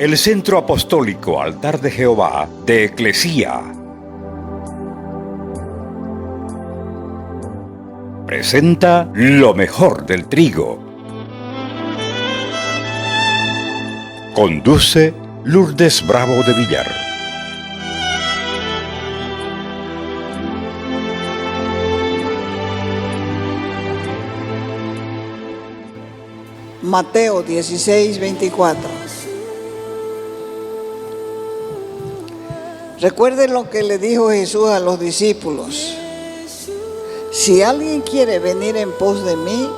el Centro Apostólico Altar de Jehová de Eclesía presenta lo mejor del trigo. Conduce Lourdes Bravo de Villar. Mateo 16:24. Recuerden lo que le dijo Jesús a los discípulos: si alguien quiere venir en pos de mí,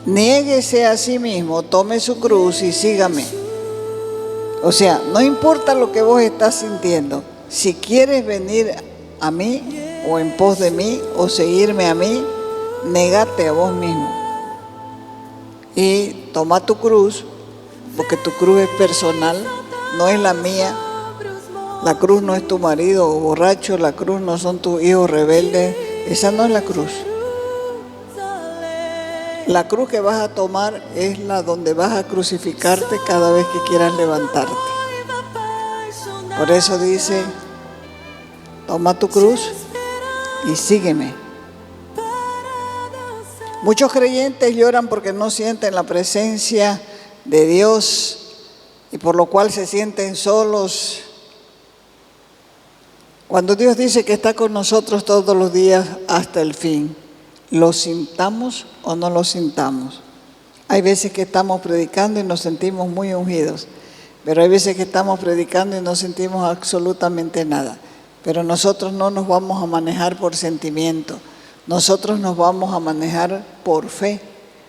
niéguese a sí mismo, tome su cruz y sígame. O sea, no importa lo que vos estás sintiendo, si quieres venir a mí o en pos de mí o seguirme a mí, negate a vos mismo y toma tu cruz, porque tu cruz es personal, no es la mía. La cruz no es tu marido borracho, la cruz no son tus hijos rebeldes, esa no es la cruz. La cruz que vas a tomar es la donde vas a crucificarte cada vez que quieras levantarte. Por eso dice, toma tu cruz y sígueme. Muchos creyentes lloran porque no sienten la presencia de Dios y por lo cual se sienten solos. Cuando Dios dice que está con nosotros todos los días hasta el fin, ¿lo sintamos o no lo sintamos? Hay veces que estamos predicando y nos sentimos muy ungidos, pero hay veces que estamos predicando y no sentimos absolutamente nada. Pero nosotros no nos vamos a manejar por sentimiento, nosotros nos vamos a manejar por fe,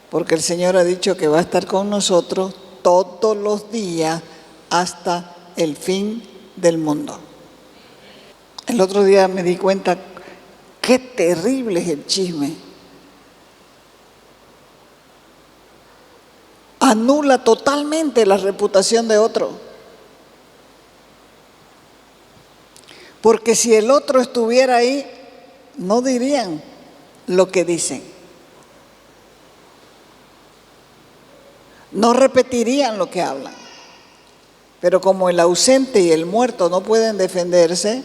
porque el Señor ha dicho que va a estar con nosotros todos los días hasta el fin del mundo. El otro día me di cuenta qué terrible es el chisme. Anula totalmente la reputación de otro. Porque si el otro estuviera ahí, no dirían lo que dicen. No repetirían lo que hablan. Pero como el ausente y el muerto no pueden defenderse,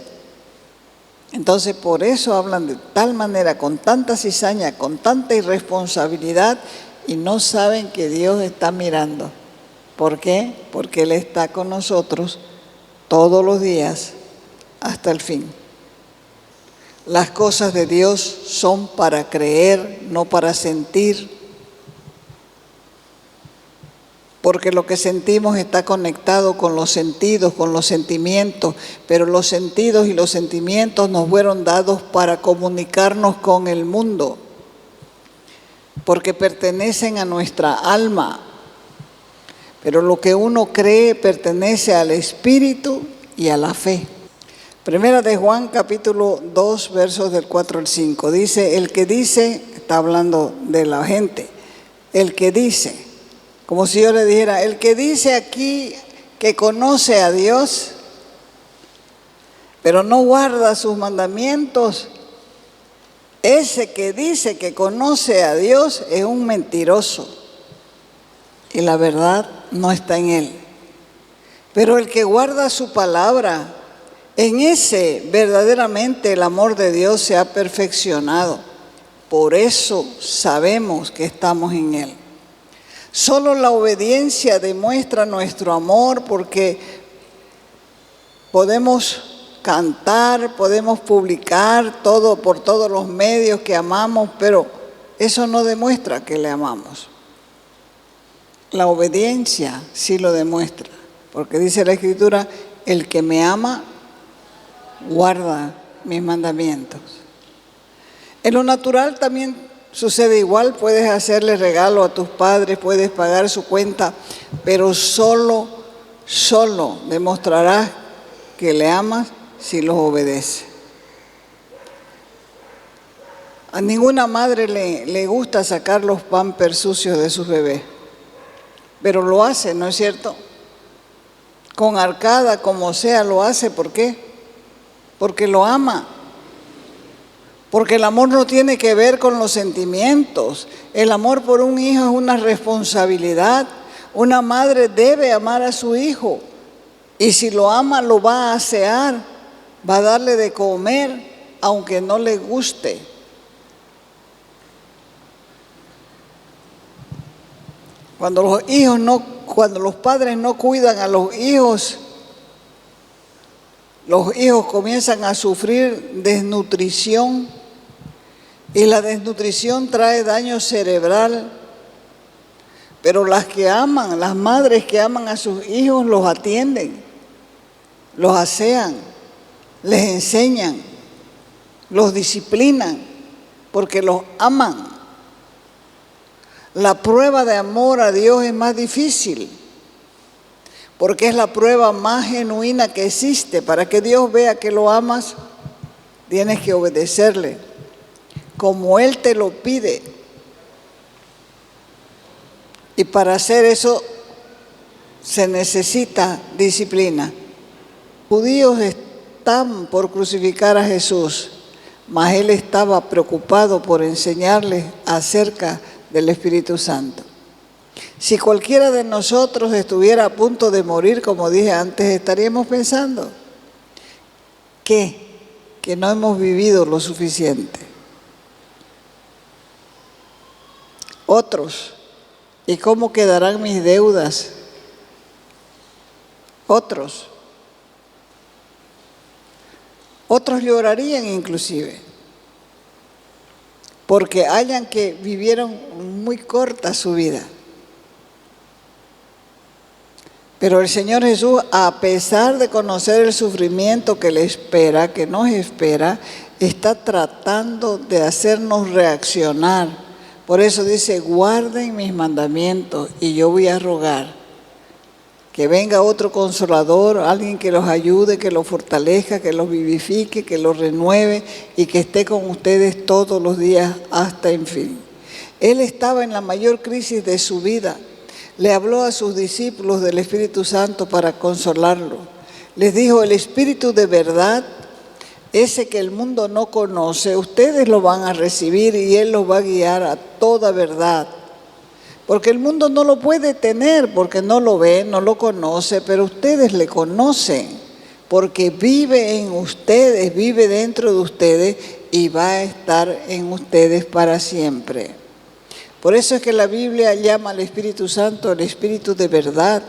entonces por eso hablan de tal manera, con tanta cizaña, con tanta irresponsabilidad, y no saben que Dios está mirando. ¿Por qué? Porque Él está con nosotros todos los días hasta el fin. Las cosas de Dios son para creer, no para sentir. Porque lo que sentimos está conectado con los sentidos, con los sentimientos, pero los sentidos y los sentimientos nos fueron dados para comunicarnos con el mundo, porque pertenecen a nuestra alma. Pero lo que uno cree pertenece al espíritu y a la fe. Primera de Juan, capítulo 2, versos del 4 al 5. Dice, el que dice, está hablando de la gente, el que dice, como si yo le dijera, el que dice aquí que conoce a Dios, pero no guarda sus mandamientos, ese que dice que conoce a Dios es un mentiroso y la verdad no está en él. Pero el que guarda su palabra, en ese verdaderamente el amor de Dios se ha perfeccionado. Por eso sabemos que estamos en él. Solo la obediencia demuestra nuestro amor, porque podemos cantar, podemos publicar todo por todos los medios que amamos, pero eso no demuestra que le amamos. La obediencia sí lo demuestra, porque dice la Escritura, el que me ama guarda mis mandamientos. En lo natural también sucede igual, puedes hacerle regalo a tus padres, puedes pagar su cuenta, pero solo demostrarás que le amas si los obedeces. A ninguna madre le gusta sacar los pampers sucios de sus bebés, pero lo hace, ¿no es cierto? Con arcada, como sea, lo hace. ¿Por qué? Porque lo ama. Porque el amor no tiene que ver con los sentimientos. El amor por un hijo es una responsabilidad. Una madre debe amar a su hijo y si lo ama lo va a asear, va a darle de comer aunque no le guste. Cuando los padres no cuidan a los hijos comienzan a sufrir desnutrición y la desnutrición trae daño cerebral. Pero las madres que aman a sus hijos los atienden, los asean, les enseñan, los disciplinan, porque los aman. La prueba de amor a Dios es más difícil, porque es la prueba más genuina que existe. Para que Dios vea que lo amas, tienes que obedecerle, como Él te lo pide. Y para hacer eso se necesita disciplina. Los judíos están por crucificar a Jesús, mas Él estaba preocupado por enseñarles acerca del Espíritu Santo. Si cualquiera de nosotros estuviera a punto de morir, como dije antes, estaríamos pensando que no hemos vivido lo suficiente. Otros, ¿y cómo quedarán mis deudas? Otros llorarían inclusive, porque hallan que vivieron muy corta su vida. Pero el Señor Jesús, a pesar de conocer el sufrimiento que le espera, que nos espera, está tratando de hacernos reaccionar. Por eso dice, guarden mis mandamientos y yo voy a rogar que venga otro consolador, alguien que los ayude, que los fortalezca, que los vivifique, que los renueve y que esté con ustedes todos los días hasta el fin. Él estaba en la mayor crisis de su vida. Le habló a sus discípulos del Espíritu Santo para consolarlo. Les dijo, el Espíritu de verdad, ese que el mundo no conoce, ustedes lo van a recibir y Él los va a guiar a toda verdad. Porque el mundo no lo puede tener, porque no lo ve, no lo conoce, pero ustedes le conocen, porque vive en ustedes, vive dentro de ustedes y va a estar en ustedes para siempre. Por eso es que la Biblia llama al Espíritu Santo el Espíritu de verdad,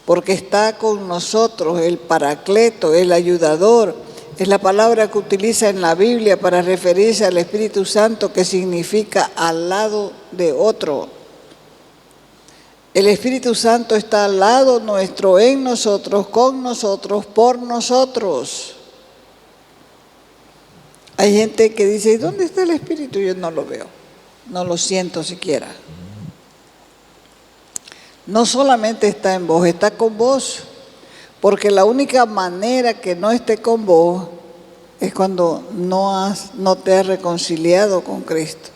porque está con nosotros, el Paracleto, el ayudador. Es la palabra que utiliza en la Biblia para referirse al Espíritu Santo, que significa al lado de otro. El Espíritu Santo está al lado nuestro, en nosotros, con nosotros, por nosotros. Hay gente que dice, ¿dónde está el Espíritu? Yo no lo veo, no lo siento siquiera. No solamente está en vos, está con vos, porque la única manera que no esté con vos es cuando no te has reconciliado con Cristo.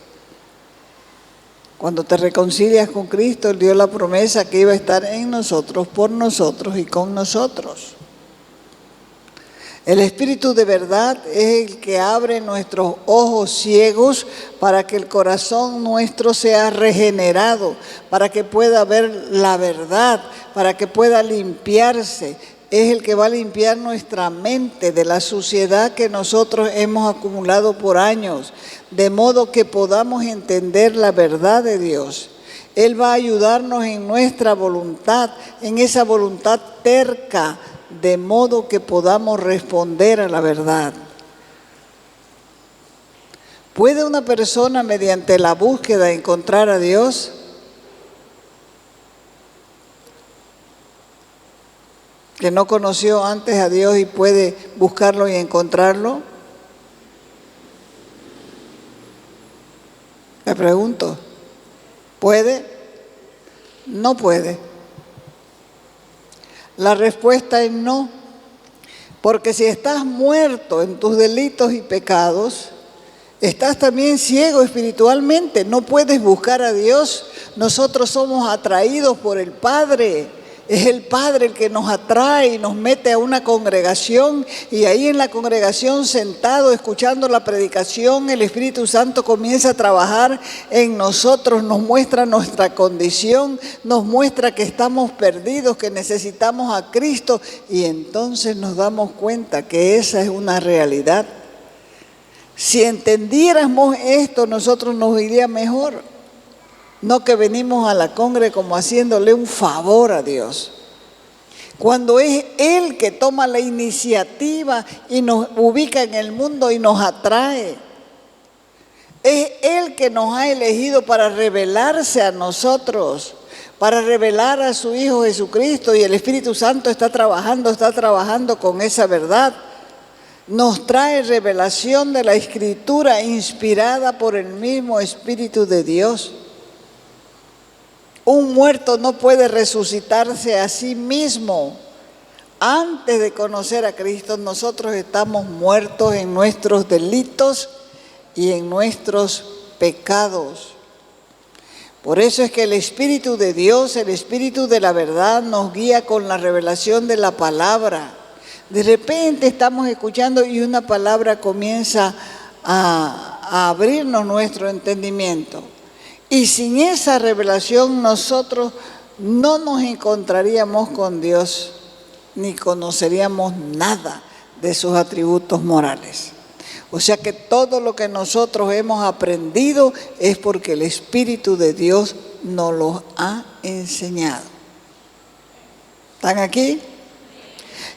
Cuando te reconcilias con Cristo, Él dio la promesa que iba a estar en nosotros, por nosotros y con nosotros. El Espíritu de verdad es el que abre nuestros ojos ciegos para que el corazón nuestro sea regenerado, para que pueda ver la verdad, para que pueda limpiarse. Es el que va a limpiar nuestra mente de la suciedad que nosotros hemos acumulado por años, de modo que podamos entender la verdad de Dios. Él va a ayudarnos en nuestra voluntad, en esa voluntad terca, de modo que podamos responder a la verdad. ¿Puede una persona mediante la búsqueda encontrar a Dios? Que no conoció antes a Dios y puede buscarlo y encontrarlo. Me pregunto, ¿puede? No puede. La respuesta es no, porque si estás muerto en tus delitos y pecados, estás también ciego espiritualmente, no puedes buscar a Dios. Nosotros somos atraídos por el Padre Es el Padre el que nos atrae y nos mete a una congregación, y ahí en la congregación, sentado escuchando la predicación, el Espíritu Santo comienza a trabajar en nosotros, nos muestra nuestra condición, nos muestra que estamos perdidos, que necesitamos a Cristo, y entonces nos damos cuenta que esa es una realidad. Si entendiéramos esto, nosotros nos iría mejor. No que venimos a la congre como haciéndole un favor a Dios. Cuando es Él que toma la iniciativa y nos ubica en el mundo y nos atrae. Es Él que nos ha elegido para revelarse a nosotros, para revelar a su Hijo Jesucristo, y el Espíritu Santo está trabajando con esa verdad. Nos trae revelación de la Escritura inspirada por el mismo Espíritu de Dios. Un muerto no puede resucitarse a sí mismo. Antes de conocer a Cristo, nosotros estamos muertos en nuestros delitos y en nuestros pecados. Por eso es que el Espíritu de Dios, el Espíritu de la verdad, nos guía con la revelación de la palabra. De repente estamos escuchando y una palabra comienza a abrirnos nuestro entendimiento. Y sin esa revelación nosotros no nos encontraríamos con Dios, ni conoceríamos nada de sus atributos morales. O sea que todo lo que nosotros hemos aprendido es porque el Espíritu de Dios nos lo ha enseñado. ¿Están aquí?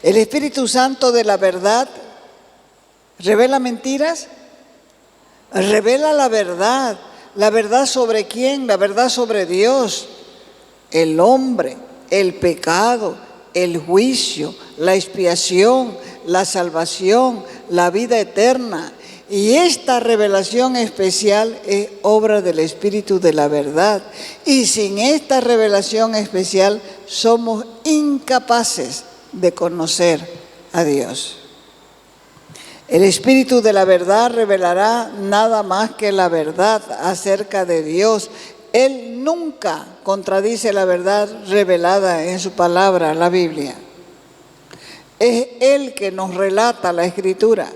El Espíritu Santo de la verdad revela mentiras, revela la verdad. ¿La verdad sobre quién? La verdad sobre Dios, el hombre, el pecado, el juicio, la expiación, la salvación, la vida eterna. Y esta revelación especial es obra del Espíritu de la verdad. Y sin esta revelación especial somos incapaces de conocer a Dios. El Espíritu de la verdad revelará nada más que la verdad acerca de Dios. Él nunca contradice la verdad revelada en su palabra, la Biblia. Es Él que nos relata la Escritura.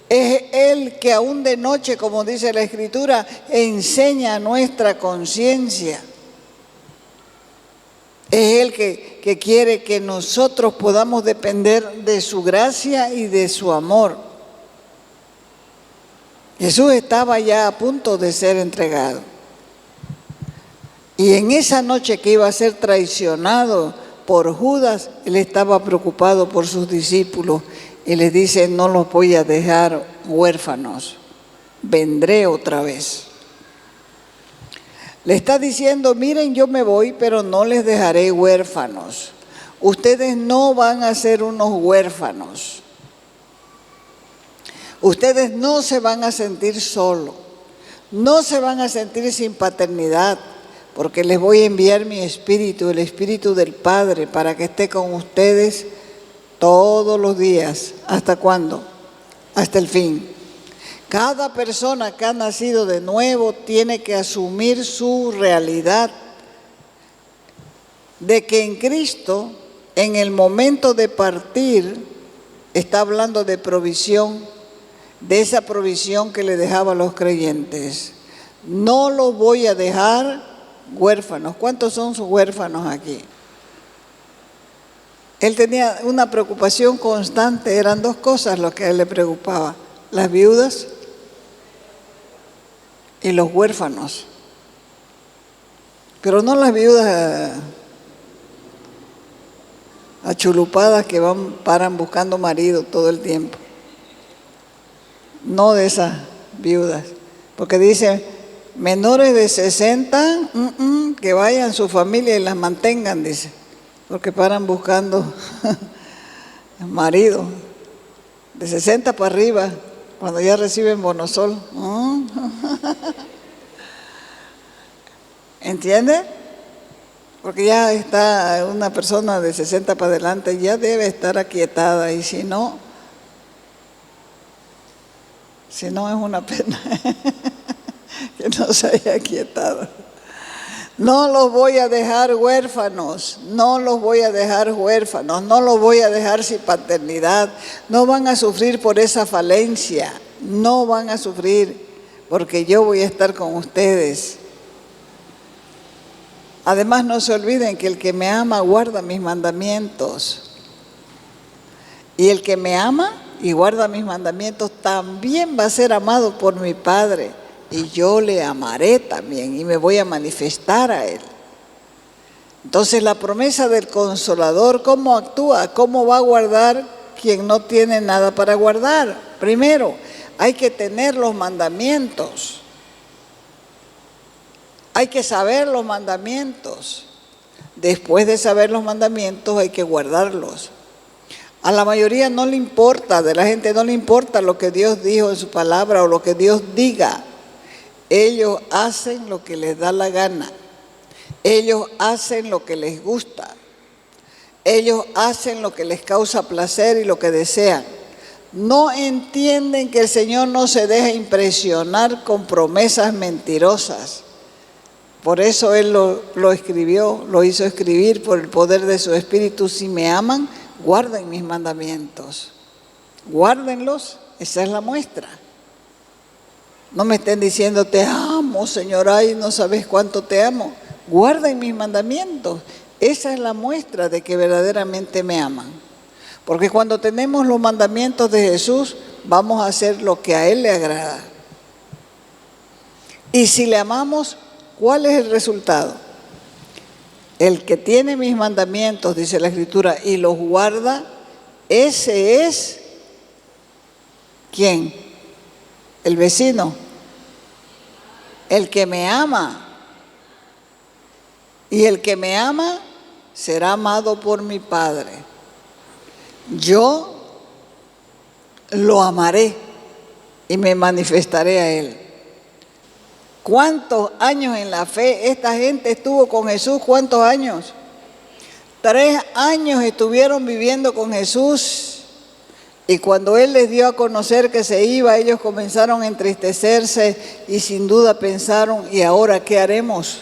Es Él que aún de noche, como dice la Escritura, enseña nuestra conciencia. Es Él que quiere que nosotros podamos depender de su gracia y de su amor. Jesús estaba ya a punto de ser entregado. Y en esa noche que iba a ser traicionado por Judas, Él estaba preocupado por sus discípulos y les dice: no los voy a dejar huérfanos, vendré otra vez. Le está diciendo: miren, yo me voy, pero no les dejaré huérfanos. Ustedes no van a ser unos huérfanos. Ustedes no se van a sentir solos, no se van a sentir sin paternidad, porque les voy a enviar mi Espíritu, el Espíritu del Padre, para que esté con ustedes todos los días. ¿Hasta cuándo? Hasta el fin. Cada persona que ha nacido de nuevo tiene que asumir su realidad de que en Cristo, en el momento de partir, está hablando de provisión, de esa provisión que le dejaba a los creyentes. No los voy a dejar huérfanos. ¿Cuántos son sus huérfanos aquí? Él tenía una preocupación constante, eran dos cosas lo que a él le preocupaba: las viudas y los huérfanos. Pero no las viudas achulupadas que paran buscando marido todo el tiempo. No de esas viudas, porque dice: menores de 60, que vayan su familia y las mantengan, dice, porque paran buscando marido. De 60 para arriba, cuando ya reciben bonosol. ¿Entiende? Porque ya está una persona de 60 para adelante, ya debe estar aquietada, y si no es una pena que no se haya aquietado. No los voy a dejar huérfanos, no los voy a dejar huérfanos, no los voy a dejar sin paternidad. No van a sufrir por esa falencia, no van a sufrir porque yo voy a estar con ustedes. Además, no se olviden que el que me ama guarda mis mandamientos. Y el que me ama y guarda mis mandamientos también va a ser amado por mi Padre. Y yo le amaré también y me voy a manifestar a Él. Entonces la promesa del Consolador, ¿cómo actúa? ¿Cómo va a guardar quien no tiene nada para guardar? Primero, hay que tener los mandamientos. Hay que saber los mandamientos. Después de saber los mandamientos hay que guardarlos. A la mayoría no le importa, de la gente no le importa lo que Dios dijo en su palabra o lo que Dios diga. Ellos hacen lo que les da la gana. Ellos hacen lo que les gusta. Ellos hacen lo que les causa placer y lo que desean. No entienden que el Señor no se deja impresionar con promesas mentirosas. Por eso Él lo escribió, lo hizo escribir por el poder de su Espíritu. Si me aman, guarden mis mandamientos. Guárdenlos, esa es la muestra. No me estén diciendo, te amo, Señor, ay, no sabes cuánto te amo. Guarden mis mandamientos. Esa es la muestra de que verdaderamente me aman. Porque cuando tenemos los mandamientos de Jesús, vamos a hacer lo que a Él le agrada. Y si le amamos, ¿cuál es el resultado? El que tiene mis mandamientos, dice la Escritura, y los guarda, ese es, ¿quién? El vecino, el que me ama. Y el que me ama será amado por mi Padre. Yo lo amaré y me manifestaré a Él. ¿Cuántos años en la fe esta gente estuvo con Jesús? ¿Cuántos años? 3 años estuvieron viviendo con Jesús. Y cuando Él les dio a conocer que se iba, ellos comenzaron a entristecerse y sin duda pensaron, ¿y ahora qué haremos?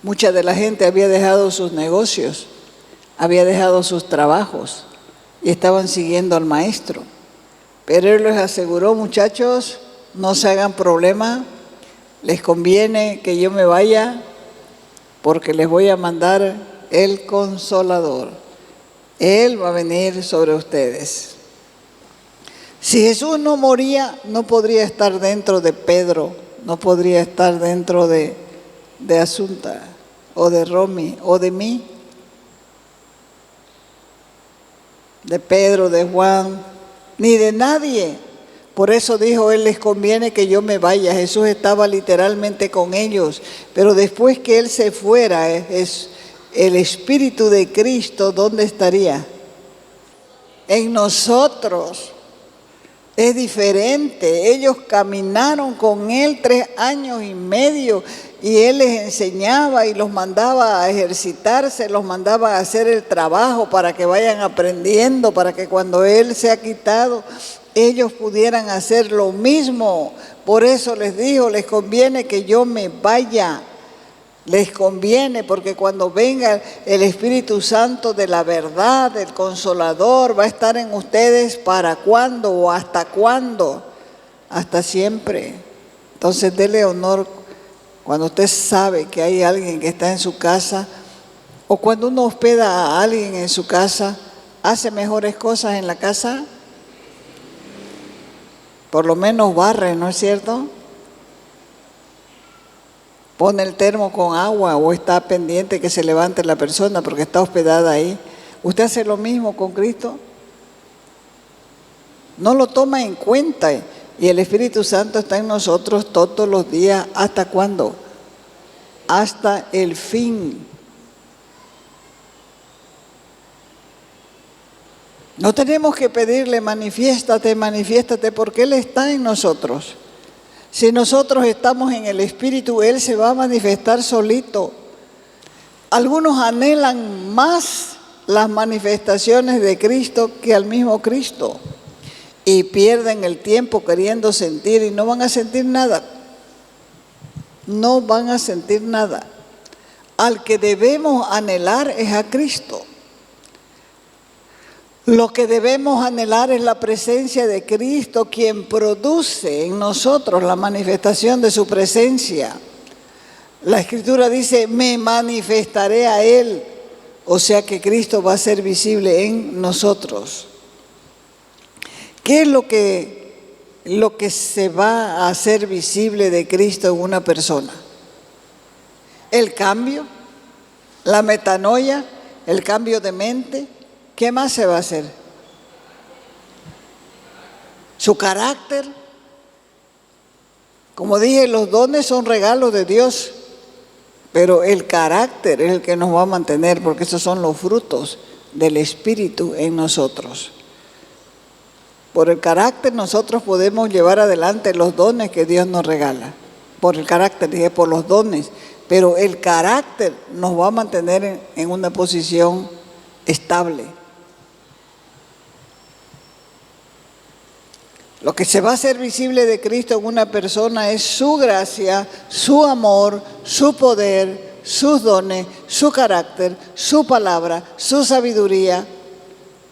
Mucha de la gente había dejado sus negocios, había dejado sus trabajos y estaban siguiendo al Maestro. Pero Él les aseguró, muchachos, no se hagan problema, les conviene que yo me vaya porque les voy a mandar el Consolador. Él va a venir sobre ustedes. Si Jesús no moría, no podría estar dentro de Pedro, no podría estar dentro de Asunta, o de Romy, o de mí, de Pedro, de Juan, ni de nadie. Por eso dijo Él, les conviene que yo me vaya. Jesús estaba literalmente con ellos, pero después que Él se fuera, es el Espíritu de Cristo, ¿dónde estaría? En nosotros. Es diferente. Ellos caminaron con Él 3 años y medio y Él les enseñaba y los mandaba a ejercitarse, los mandaba a hacer el trabajo para que vayan aprendiendo, para que cuando Él se ha quitado, ellos pudieran hacer lo mismo. Por eso les dijo, les conviene que yo me vaya. Les conviene porque cuando venga el Espíritu Santo de la verdad, el Consolador, va a estar en ustedes ¿para cuándo o hasta cuándo? Hasta siempre. Entonces dele honor cuando usted sabe que hay alguien que está en su casa o cuando uno hospeda a alguien en su casa, hace mejores cosas en la casa. Por lo menos barre, ¿no es cierto? Pone el termo con agua o está pendiente que se levante la persona porque está hospedada ahí. ¿Usted hace lo mismo con Cristo? No lo toma en cuenta y el Espíritu Santo está en nosotros todos los días. ¿Hasta cuándo? Hasta el fin. No tenemos que pedirle manifiéstate, manifiéstate, porque Él está en nosotros. Si nosotros estamos en el Espíritu, Él se va a manifestar solito. Algunos anhelan más las manifestaciones de Cristo que al mismo Cristo. Y pierden el tiempo queriendo sentir y no van a sentir nada. No van a sentir nada. al que debemos anhelar es a Cristo. Lo que debemos anhelar es la presencia de Cristo, quien produce en nosotros la manifestación de su presencia. La Escritura dice, me manifestaré a Él. O sea que Cristo va a ser visible en nosotros. ¿Qué es lo que se va a hacer visible de Cristo en una persona? El cambio, la metanoia, el cambio de mente. ¿Qué más se va a hacer? Su carácter. Como dije, los dones son regalos de Dios, pero el carácter es el que nos va a mantener, porque esos son los frutos del Espíritu en nosotros. Por el carácter nosotros podemos llevar adelante los dones que Dios nos regala. Por el carácter, dije, por los dones. Pero el carácter nos va a mantener en una posición estable. Lo que se va a hacer visible de Cristo en una persona es su gracia, su amor, su poder, sus dones, su carácter, su palabra, su sabiduría,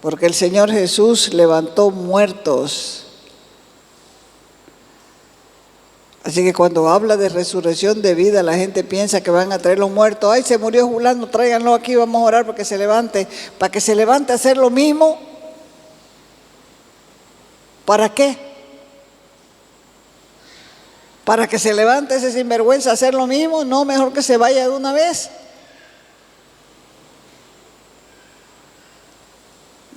porque el Señor Jesús levantó muertos. Así que cuando habla de resurrección de vida, la gente piensa que van a traer los muertos. Ay, se murió fulano, tráiganlo aquí, vamos a orar para que se levante. Para que se levante a hacer lo mismo. ¿Para qué? ¿Para que se levante ese sinvergüenza a hacer lo mismo? No, mejor que se vaya de una vez.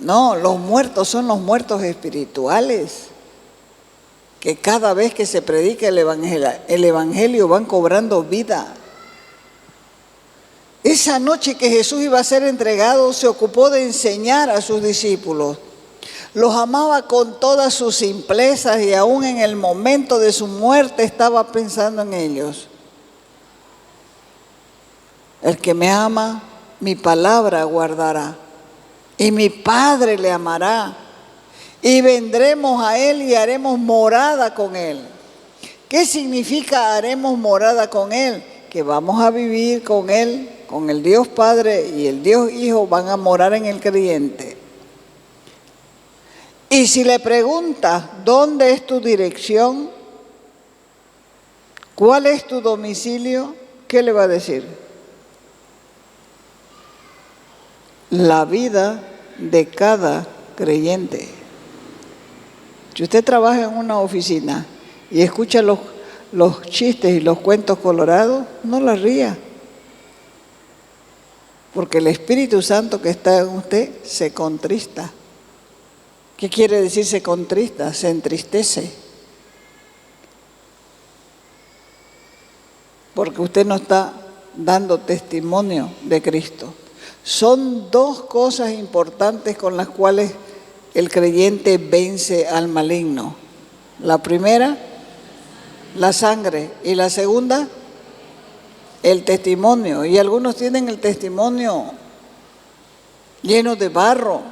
No, los muertos son los muertos espirituales, que cada vez que se predica el evangelio van cobrando vida. Esa noche que Jesús iba a ser entregado, se ocupó de enseñar a sus discípulos. Los amaba con todas sus simplezas y aún en el momento de su muerte estaba pensando en ellos. El que me ama, mi palabra guardará, y mi Padre le amará, y vendremos a Él y haremos morada con Él. ¿Qué significa haremos morada con Él? Que vamos a vivir con Él, con el Dios Padre y el Dios Hijo van a morar en el creyente. Y si le preguntas, ¿dónde es tu dirección? ¿Cuál es tu domicilio? ¿Qué le va a decir? La vida de cada creyente. Si usted trabaja en una oficina y escucha los chistes y los cuentos colorados, no la ría. Porque el Espíritu Santo que está en usted se contrista. ¿Qué quiere decir se contrista? Se entristece. Porque usted no está dando testimonio de Cristo. Son dos cosas importantes con las cuales el creyente vence al maligno. La primera, la sangre. Y la segunda, el testimonio. Y algunos tienen el testimonio lleno de barro,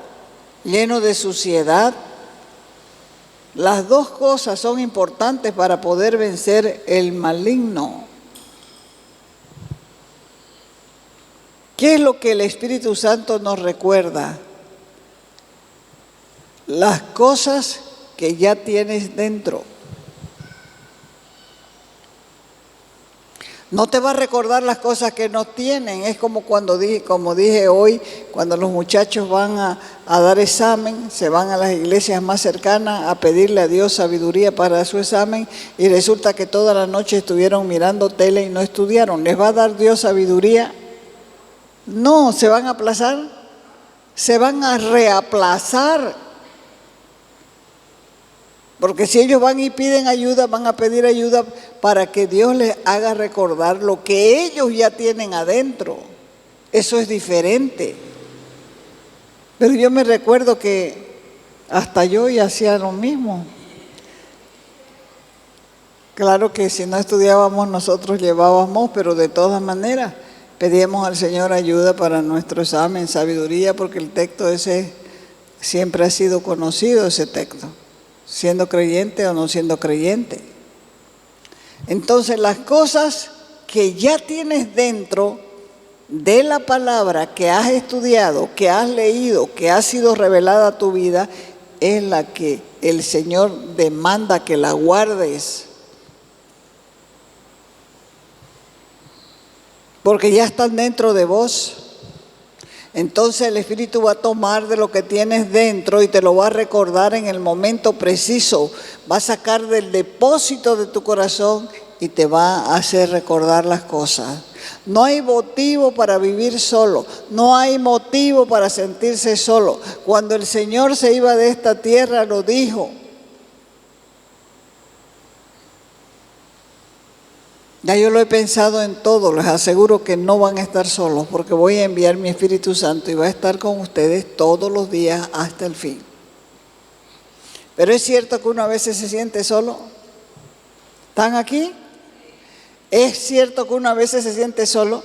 lleno de suciedad. Las dos cosas son importantes para poder vencer el maligno. ¿Qué es lo que el Espíritu Santo nos recuerda? Las cosas que ya tienes dentro. No te va a recordar las cosas que no tienen. Es como como dije hoy, cuando los muchachos van a dar examen, se van a las iglesias más cercanas a pedirle a Dios sabiduría para su examen y resulta que toda la noche estuvieron mirando tele y no estudiaron. ¿Les va a dar Dios sabiduría? No, se van a aplazar, se van a reaplazar. Porque si ellos van y piden ayuda, van a pedir ayuda para que Dios les haga recordar lo que ellos ya tienen adentro. Eso es diferente. Pero yo me recuerdo que hasta yo ya hacía lo mismo. Claro que si no estudiábamos nosotros llevábamos, pero de todas maneras pedíamos al Señor ayuda para nuestro examen, sabiduría, porque el texto ese siempre ha sido conocido, ese texto. Siendo creyente o no siendo creyente. Entonces las cosas que ya tienes dentro de la palabra que has estudiado, que has leído, que ha sido revelada a tu vida, es la que el Señor demanda que la guardes. Porque ya están dentro de vos. Entonces el Espíritu va a tomar de lo que tienes dentro y te lo va a recordar en el momento preciso. Va a sacar del depósito de tu corazón y te va a hacer recordar las cosas. No hay motivo para vivir solo. No hay motivo para sentirse solo. Cuando el Señor se iba de esta tierra lo dijo. Ya yo lo he pensado en todo, les aseguro que no van a estar solos porque voy a enviar mi Espíritu Santo y va a estar con ustedes todos los días hasta el fin. Pero es cierto que uno a veces se siente solo. ¿Están aquí? Es cierto que uno a veces se siente solo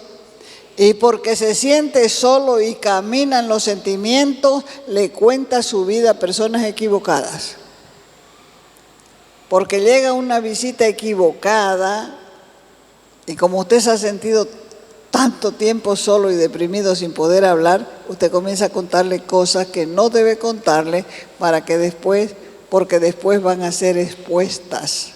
y porque se siente solo y camina en los sentimientos, le cuenta su vida a personas equivocadas. Porque llega una visita equivocada. Y como usted se ha sentido tanto tiempo solo y deprimido sin poder hablar, usted comienza a contarle cosas que no debe contarle porque después van a ser expuestas.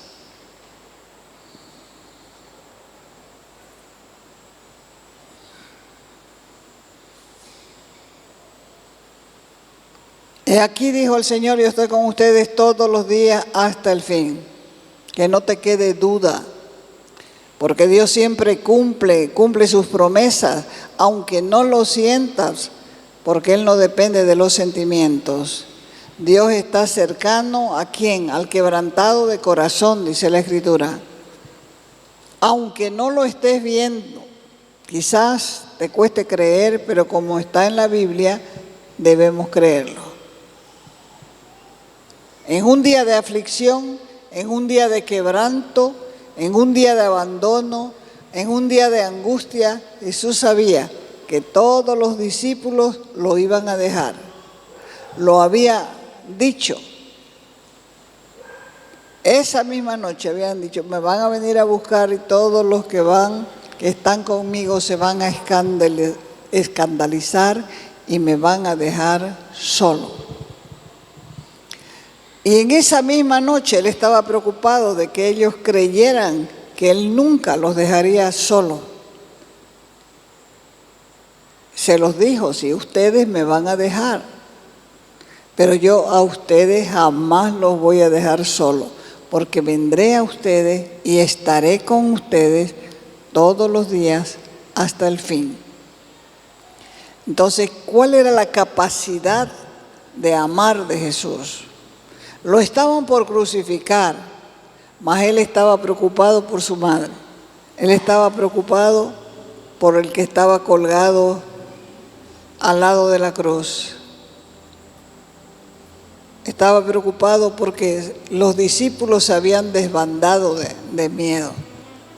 He aquí, dijo el Señor, yo estoy con ustedes todos los días hasta el fin. Que no te quede duda. Porque Dios siempre cumple sus promesas, aunque no lo sientas, porque Él no depende de los sentimientos. Dios está cercano ¿a quién? Al quebrantado de corazón, dice la Escritura. Aunque no lo estés viendo, quizás te cueste creer, pero como está en la Biblia, debemos creerlo. En un día de aflicción, en un día de quebranto, en un día de abandono, en un día de angustia, Jesús sabía que todos los discípulos lo iban a dejar. Lo había dicho. Esa misma noche habían dicho, me van a venir a buscar y todos los que están conmigo se van a escandalizar y me van a dejar solo. Y en esa misma noche Él estaba preocupado de que ellos creyeran que Él nunca los dejaría solos. Se los dijo, si ustedes me van a dejar, pero yo a ustedes jamás los voy a dejar solos, porque vendré a ustedes y estaré con ustedes todos los días hasta el fin. Entonces, ¿cuál era la capacidad de amar de Jesús? Lo estaban por crucificar, mas Él estaba preocupado por su madre. Él estaba preocupado por el que estaba colgado al lado de la cruz. Estaba preocupado porque los discípulos se habían desbandado de miedo.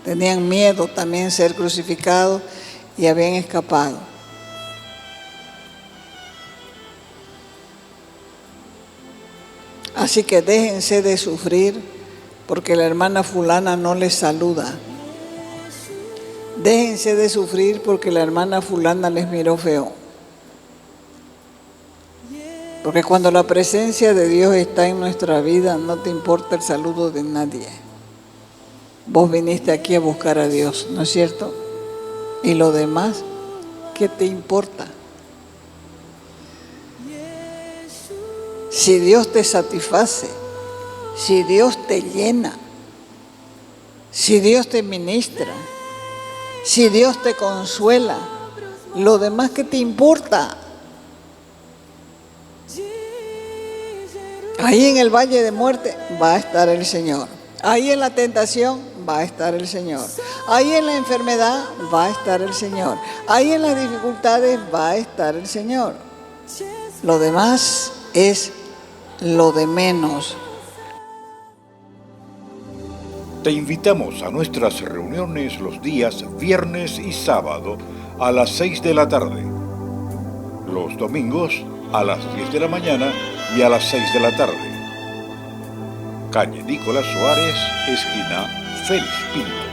Tenían miedo también de ser crucificados y habían escapado. Así que déjense de sufrir porque la hermana fulana no les saluda. Déjense de sufrir porque la hermana fulana les miró feo. Porque cuando la presencia de Dios está en nuestra vida, no te importa el saludo de nadie. Vos viniste aquí a buscar a Dios, ¿no es cierto? Y lo demás, ¿qué te importa? Si Dios te satisface, si Dios te llena, si Dios te ministra, si Dios te consuela, lo demás, ¿qué te importa? Ahí en el valle de muerte va a estar el Señor. Ahí en la tentación va a estar el Señor. Ahí en la enfermedad va a estar el Señor. Ahí en las dificultades va a estar el Señor. Lo demás es lo de menos. Te invitamos a nuestras reuniones los días viernes y sábado a las 6 de la tarde. Los domingos a las 10 de la mañana y a las 6 de la tarde. Calle Nicolás Suárez, esquina Félix Pinto.